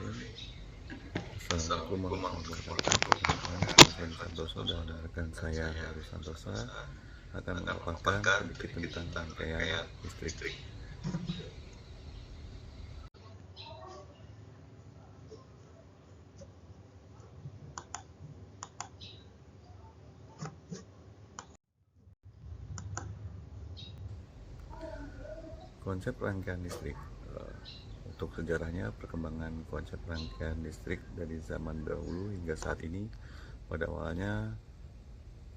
Bismillahirrahmanirrahim. Assalamualaikum warahmatullahi wabarakatuh. Perkenalkan, saya Santoso dan rekan saya Heru Santosa akan memaparkan sedikit tentang rangkaian listrik. Konsep rangkaian listrik. Untuk sejarahnya, perkembangan konsep rangkaian listrik dari zaman dahulu hingga saat ini pada awalnya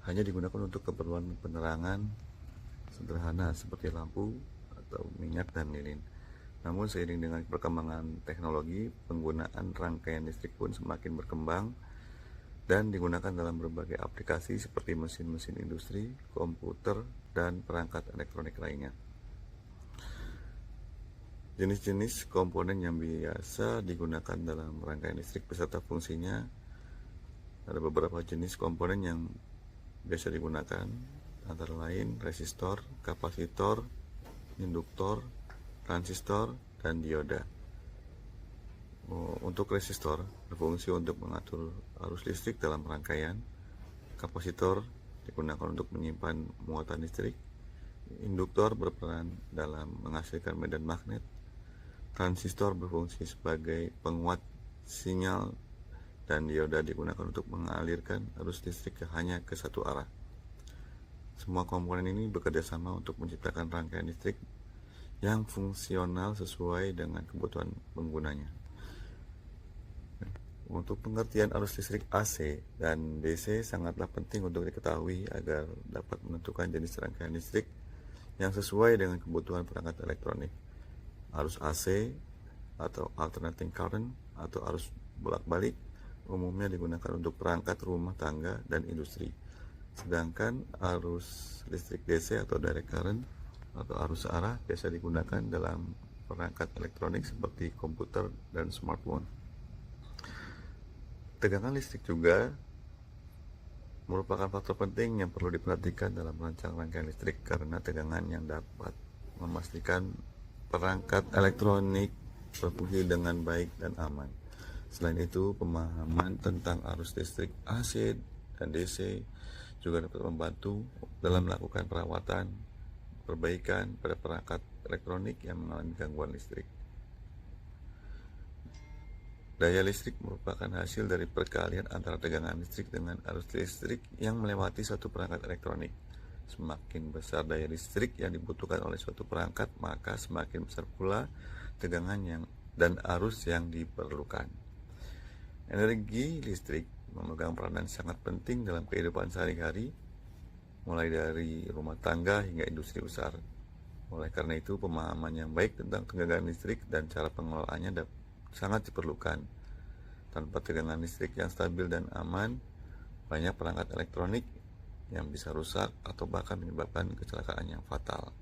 hanya digunakan untuk keperluan penerangan sederhana seperti lampu atau minyak dan lilin. Namun seiring dengan perkembangan teknologi, penggunaan rangkaian listrik pun semakin berkembang dan digunakan dalam berbagai aplikasi seperti mesin-mesin industri, komputer, dan perangkat elektronik lainnya. Jenis-jenis komponen yang biasa digunakan dalam rangkaian listrik beserta fungsinya, ada beberapa jenis komponen yang biasa digunakan, antara lain resistor, kapasitor, induktor, transistor, dan dioda. Untuk resistor berfungsi untuk mengatur arus listrik dalam rangkaian. Kapasitor digunakan untuk menyimpan muatan listrik. Induktor berperan dalam menghasilkan medan magnet. Transistor berfungsi sebagai penguat sinyal, dan dioda digunakan untuk mengalirkan arus listrik hanya ke satu arah. Semua komponen ini bekerja sama untuk menciptakan rangkaian listrik yang fungsional sesuai dengan kebutuhan penggunanya. Untuk pengertian arus listrik AC dan DC sangatlah penting untuk diketahui agar dapat menentukan jenis rangkaian listrik yang sesuai dengan kebutuhan perangkat elektronik. Arus AC atau alternating current atau arus bolak-balik umumnya digunakan untuk perangkat rumah tangga dan industri. Sedangkan arus listrik DC atau direct current atau arus searah biasa digunakan dalam perangkat elektronik seperti komputer dan smartphone. Tegangan listrik juga merupakan faktor penting yang perlu diperhatikan dalam merancang rangkaian listrik karena tegangan yang dapat memastikan perangkat elektronik berfungsi dengan baik dan aman. Selain itu, pemahaman tentang arus listrik AC dan DC juga dapat membantu dalam melakukan perawatan, perbaikan pada perangkat elektronik yang mengalami gangguan listrik. Daya listrik merupakan hasil dari perkalian antara tegangan listrik dengan arus listrik yang melewati suatu perangkat elektronik. Semakin besar daya listrik yang dibutuhkan oleh suatu perangkat, maka semakin besar pula tegangan dan arus yang diperlukan. Energi listrik memegang peranan sangat penting dalam kehidupan sehari-hari, mulai dari rumah tangga hingga industri besar. Oleh karena itu, pemahaman yang baik tentang tegangan listrik dan cara pengelolaannya sangat diperlukan. Tanpa tegangan listrik yang stabil dan aman, banyak perangkat elektronik yang bisa rusak atau bahkan menyebabkan kecelakaan yang fatal.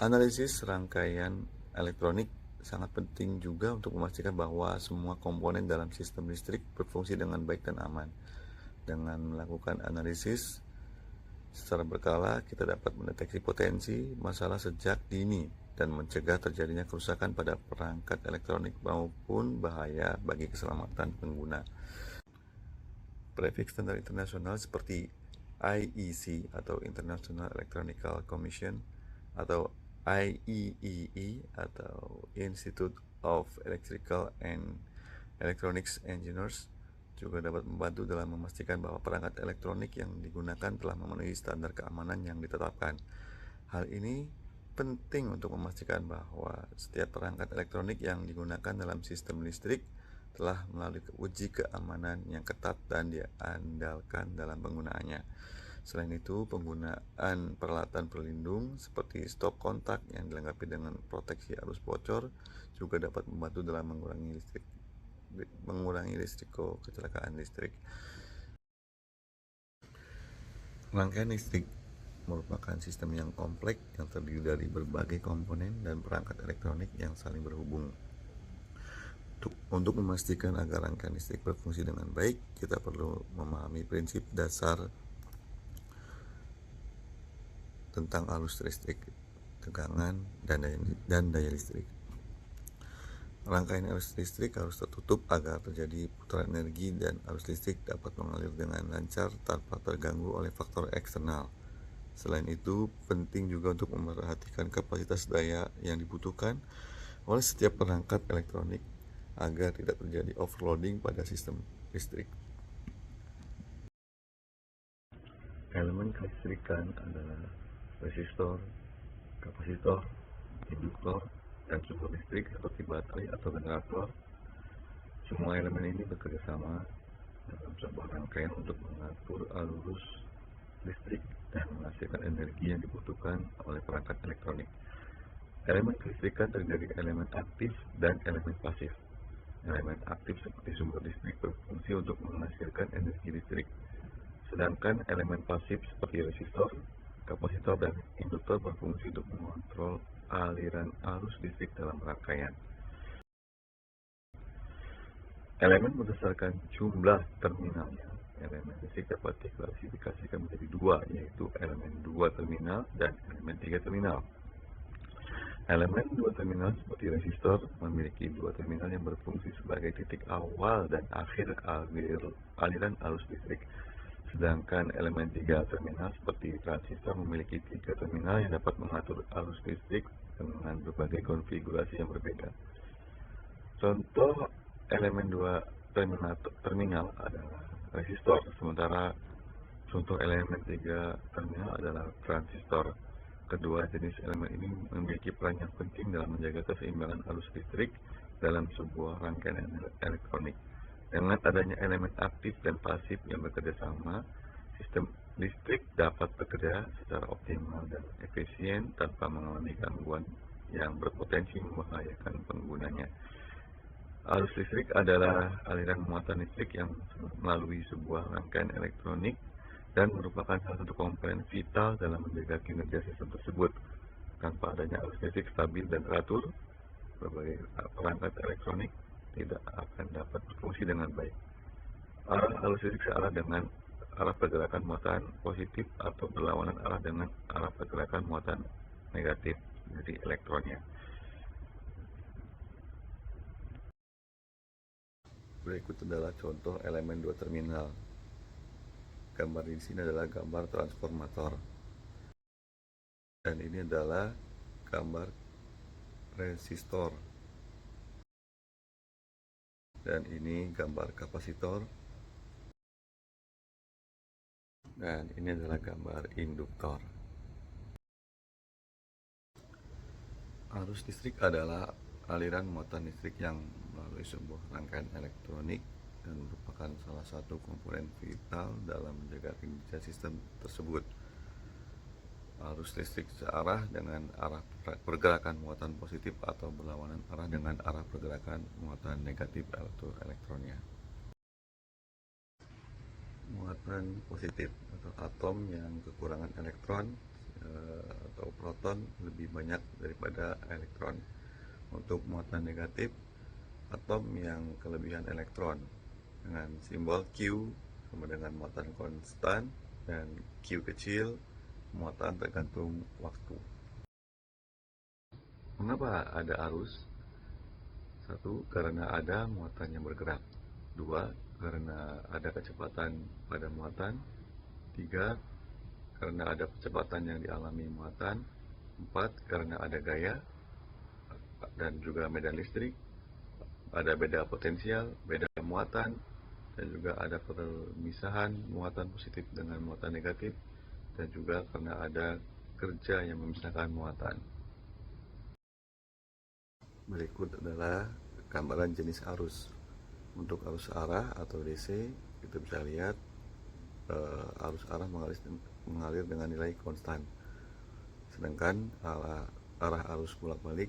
Analisis rangkaian elektronik sangat penting juga untuk memastikan bahwa semua komponen dalam sistem listrik berfungsi dengan baik dan aman. Dengan melakukan analisis secara berkala, kita dapat mendeteksi potensi masalah sejak dini dan mencegah terjadinya kerusakan pada perangkat elektronik maupun bahaya bagi keselamatan pengguna. Prefix standar internasional seperti IEC atau International Electronical Commission atau IEEE atau Institute of Electrical and Electronics Engineers juga dapat membantu dalam memastikan bahwa perangkat elektronik yang digunakan telah memenuhi standar keamanan yang ditetapkan. Hal ini penting untuk memastikan bahwa setiap perangkat elektronik yang digunakan dalam sistem listrik telah melalui uji keamanan yang ketat dan diandalkan dalam penggunaannya. Selain itu, penggunaan peralatan pelindung seperti stop kontak yang dilengkapi dengan proteksi arus bocor juga dapat membantu dalam mengurangi risiko kecelakaan listrik. Rangkaian listrik merupakan sistem yang kompleks yang terdiri dari berbagai komponen dan perangkat elektronik yang saling berhubung. Untuk memastikan agar rangkaian listrik berfungsi dengan baik, kita perlu memahami prinsip dasar tentang arus listrik, tegangan, dan daya listrik. Rangkaian arus listrik harus tertutup agar terjadi putaran energi dan arus listrik dapat mengalir dengan lancar tanpa terganggu oleh faktor eksternal. Selain itu, penting juga untuk memperhatikan kapasitas daya yang dibutuhkan oleh setiap perangkat elektronik agar tidak terjadi overloading pada sistem listrik. Elemen kelistrikan adalah resistor, kapasitor, induktor, dan sumber listrik seperti baterai atau generator. Semua elemen ini bekerja sama dalam sebuah rangkaian untuk mengatur arus listrik dan menghasilkan energi yang dibutuhkan oleh perangkat elektronik. Elemen kelistrikan terdiri dari elemen aktif dan elemen pasif. Elemen aktif seperti sumber listrik berfungsi untuk menghasilkan energi listrik, sedangkan elemen pasif seperti resistor, kapasitor, dan induktor berfungsi untuk mengontrol aliran arus listrik dalam rangkaian. Elemen berdasarkan jumlah terminalnya. Elemen listrik dapat diklasifikasikan menjadi dua, yaitu elemen 2 terminal dan elemen 3 terminal. Elemen 2 terminal seperti resistor memiliki 2 terminal yang berfungsi sebagai titik awal dan akhir aliran arus listrik. Sedangkan elemen 3 terminal seperti transistor memiliki 3 terminal yang dapat mengatur arus listrik dengan berbagai konfigurasi yang berbeda. Contoh elemen 2 terminal adalah resistor, sementara contoh elemen 3 terminal adalah transistor. Kedua jenis elemen ini memiliki peran yang penting dalam menjaga keseimbangan arus listrik dalam sebuah rangkaian elektronik. Dengan adanya elemen aktif dan pasif yang bekerja sama, sistem listrik dapat bekerja secara optimal dan efisien tanpa mengalami gangguan yang berpotensi membahayakan penggunanya. Arus listrik adalah aliran muatan listrik yang melalui sebuah rangkaian elektronik dan merupakan salah satu komponen vital dalam menjaga kinerja sistem tersebut. Tanpa adanya arus listrik stabil dan teratur, berbagai perangkat elektronik tidak akan dapat berfungsi dengan baik. Arah arus listrik searah dengan arah pergerakan muatan positif atau berlawanan arah dengan arah pergerakan muatan negatif dari elektronnya. Berikut adalah contoh elemen 2 terminal. Gambar di sini adalah gambar transformator. Dan ini adalah gambar resistor. Dan ini gambar kapasitor. Dan ini adalah gambar induktor. Arus listrik adalah aliran muatan listrik yang melalui sebuah rangkaian elektronik dan merupakan salah satu komponen vital dalam menjaga kinerja sistem tersebut. Arus listrik searah dengan arah pergerakan muatan positif atau berlawanan arah dengan arah pergerakan muatan negatif atau elektronnya. Muatan positif atau atom yang kekurangan elektron atau proton lebih banyak daripada elektron. Untuk muatan negatif, atom yang kelebihan elektron dengan simbol Q sama dengan muatan konstan, dan Q kecil muatan tergantung waktu. Mengapa ada arus? 1. Karena ada muatan yang bergerak. 2. Karena ada kecepatan pada muatan. 3. Karena ada kecepatan yang dialami muatan. 4. Karena ada gaya dan juga medan listrik, ada beda potensial, beda muatan, dan juga ada permisahan muatan positif dengan muatan negatif, dan juga karena ada kerja yang memisahkan muatan. Berikut adalah gambaran jenis arus. Untuk arus arah atau DC, kita bisa lihat arus arah mengalir dengan nilai konstan, sedangkan arah arus bolak-balik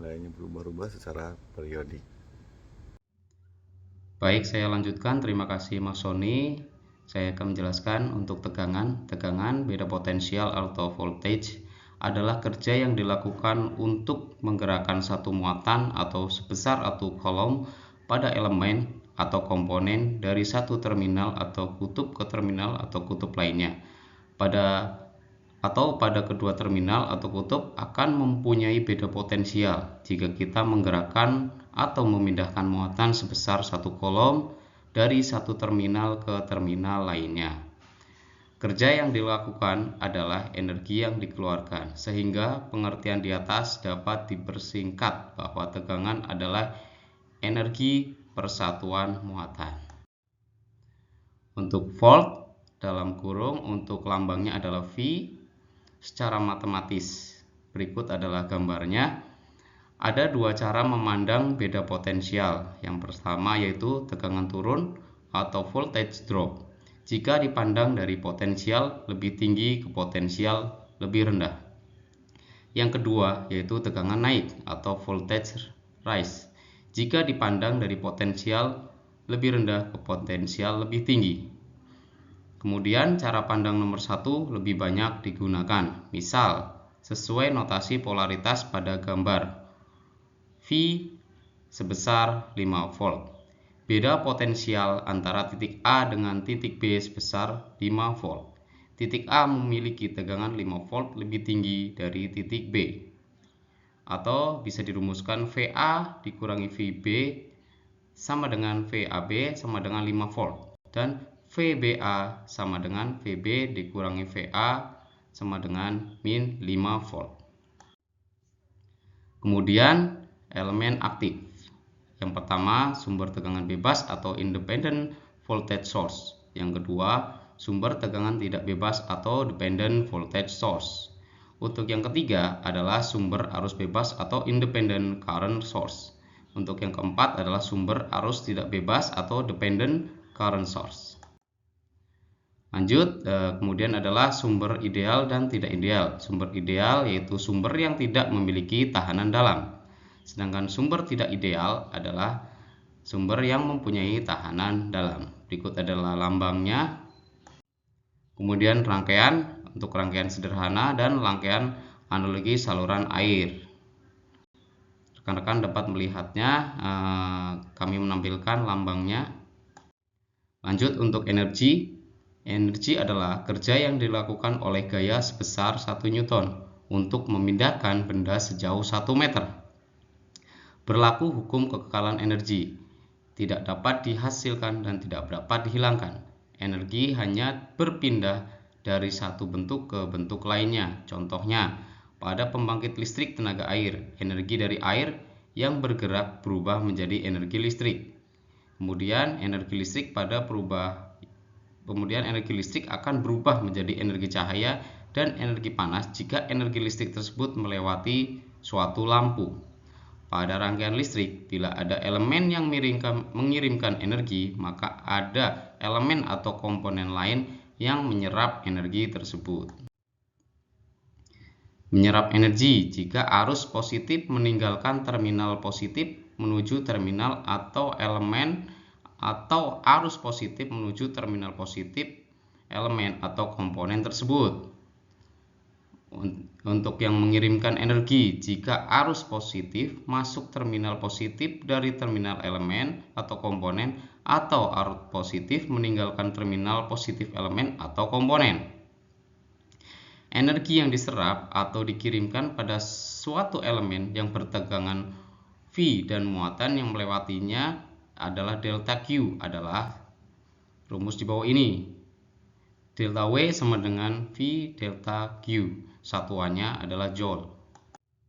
nilainya berubah-ubah secara periodik. Baik, saya lanjutkan. Terima kasih Mas Sony. Saya akan menjelaskan untuk tegangan. Tegangan beda potensial atau voltage adalah kerja yang dilakukan untuk menggerakkan satu muatan atau sebesar atau kolom pada elemen atau komponen dari satu terminal atau kutub ke terminal atau kutub lainnya. Pada atau pada kedua terminal atau kutub akan mempunyai beda potensial jika kita menggerakkan atau memindahkan muatan sebesar satu kolom dari satu terminal ke terminal lainnya. Kerja yang dilakukan adalah energi yang dikeluarkan, sehingga pengertian di atas dapat dipersingkat bahwa tegangan adalah energi persatuan muatan. Untuk volt dalam kurung untuk lambangnya adalah V. Secara matematis, berikut adalah gambarnya. Ada dua cara memandang beda potensial. Yang pertama yaitu tegangan turun atau voltage drop. Jika dipandang dari potensial lebih tinggi ke potensial lebih rendah. Yang kedua yaitu tegangan naik atau voltage rise. Jika dipandang dari potensial lebih rendah ke potensial lebih tinggi. Kemudian cara pandang nomor 1 lebih banyak digunakan. Misal, sesuai notasi polaritas pada gambar, V sebesar 5 volt. Beda potensial antara titik A dengan titik B sebesar 5 volt. Titik A memiliki tegangan 5 volt lebih tinggi dari titik B. Atau bisa dirumuskan VA dikurangi VB sama dengan VAB sama dengan 5 volt. Dan VBA sama dengan VB dikurangi VA sama dengan min 5 volt. Kemudian elemen aktif. Yang pertama sumber tegangan bebas atau independent voltage source. Yang kedua sumber tegangan tidak bebas atau dependent voltage source. Untuk yang ketiga adalah sumber arus bebas atau independent current source. Untuk yang keempat adalah sumber arus tidak bebas atau dependent current source. Lanjut, kemudian adalah sumber ideal dan tidak ideal. Sumber ideal yaitu sumber yang tidak memiliki tahanan dalam. Sedangkan sumber tidak ideal adalah sumber yang mempunyai tahanan dalam. Berikut adalah lambangnya. Kemudian rangkaian, untuk rangkaian sederhana dan rangkaian analogi saluran air. Rekan-rekan dapat melihatnya, kami menampilkan lambangnya. Lanjut untuk energi. Energi adalah kerja yang dilakukan oleh gaya sebesar 1 Newton untuk memindahkan benda sejauh 1 meter. Berlaku hukum kekekalan energi, tidak dapat dihasilkan dan tidak dapat dihilangkan. Energi hanya berpindah dari satu bentuk ke bentuk lainnya. Contohnya, pada pembangkit listrik tenaga air, energi dari air yang bergerak berubah menjadi energi listrik. Kemudian energi listrik akan berubah menjadi energi cahaya dan energi panas jika energi listrik tersebut melewati suatu lampu. Pada rangkaian listrik, bila ada elemen yang mengirimkan energi, maka ada elemen atau komponen lain yang menyerap energi tersebut. Menyerap energi jika arus positif meninggalkan terminal positif menuju terminal atau elemen atau arus positif menuju terminal positif elemen atau komponen tersebut. Untuk yang mengirimkan energi, jika arus positif masuk terminal positif dari terminal elemen atau komponen atau arus positif meninggalkan terminal positif elemen atau komponen. Energi yang diserap atau dikirimkan pada suatu elemen yang bertegangan V dan muatan yang melewatinya adalah delta Q, adalah rumus di bawah ini. Delta W sama dengan V delta Q. Satuannya adalah joule.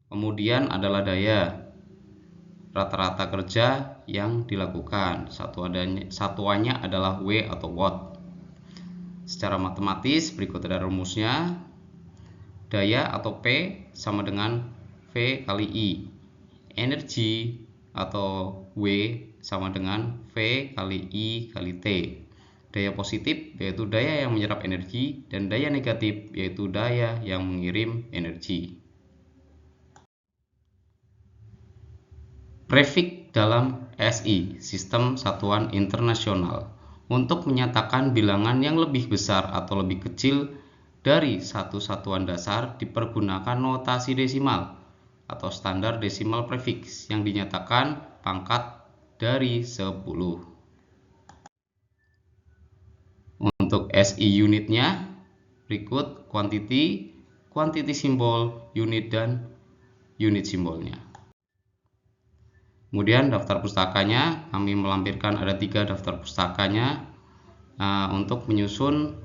Kemudian adalah daya. Rata-rata kerja yang dilakukan. Satuannya adalah W atau watt. Secara matematis berikut ada rumusnya. Daya atau P sama dengan V kali I. Energi atau W sama dengan V kali I kali T. Daya positif yaitu daya yang menyerap energi dan daya negatif yaitu daya yang mengirim energi. Prefix dalam SI, Sistem Satuan Internasional, untuk menyatakan bilangan yang lebih besar atau lebih kecil dari satu satuan dasar dipergunakan notasi desimal atau standar desimal prefix yang dinyatakan pangkat dari 10. Untuk SI unitnya berikut: quantity quantity simbol, unit, dan unit simbolnya. Kemudian daftar pustakanya, kami melampirkan ada 3 daftar pustakanya untuk menyusun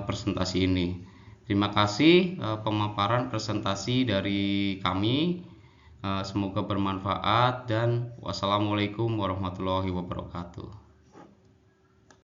presentasi ini. Terima kasih pemaparan presentasi dari kami. Semoga bermanfaat dan wassalamualaikum warahmatullahi wabarakatuh.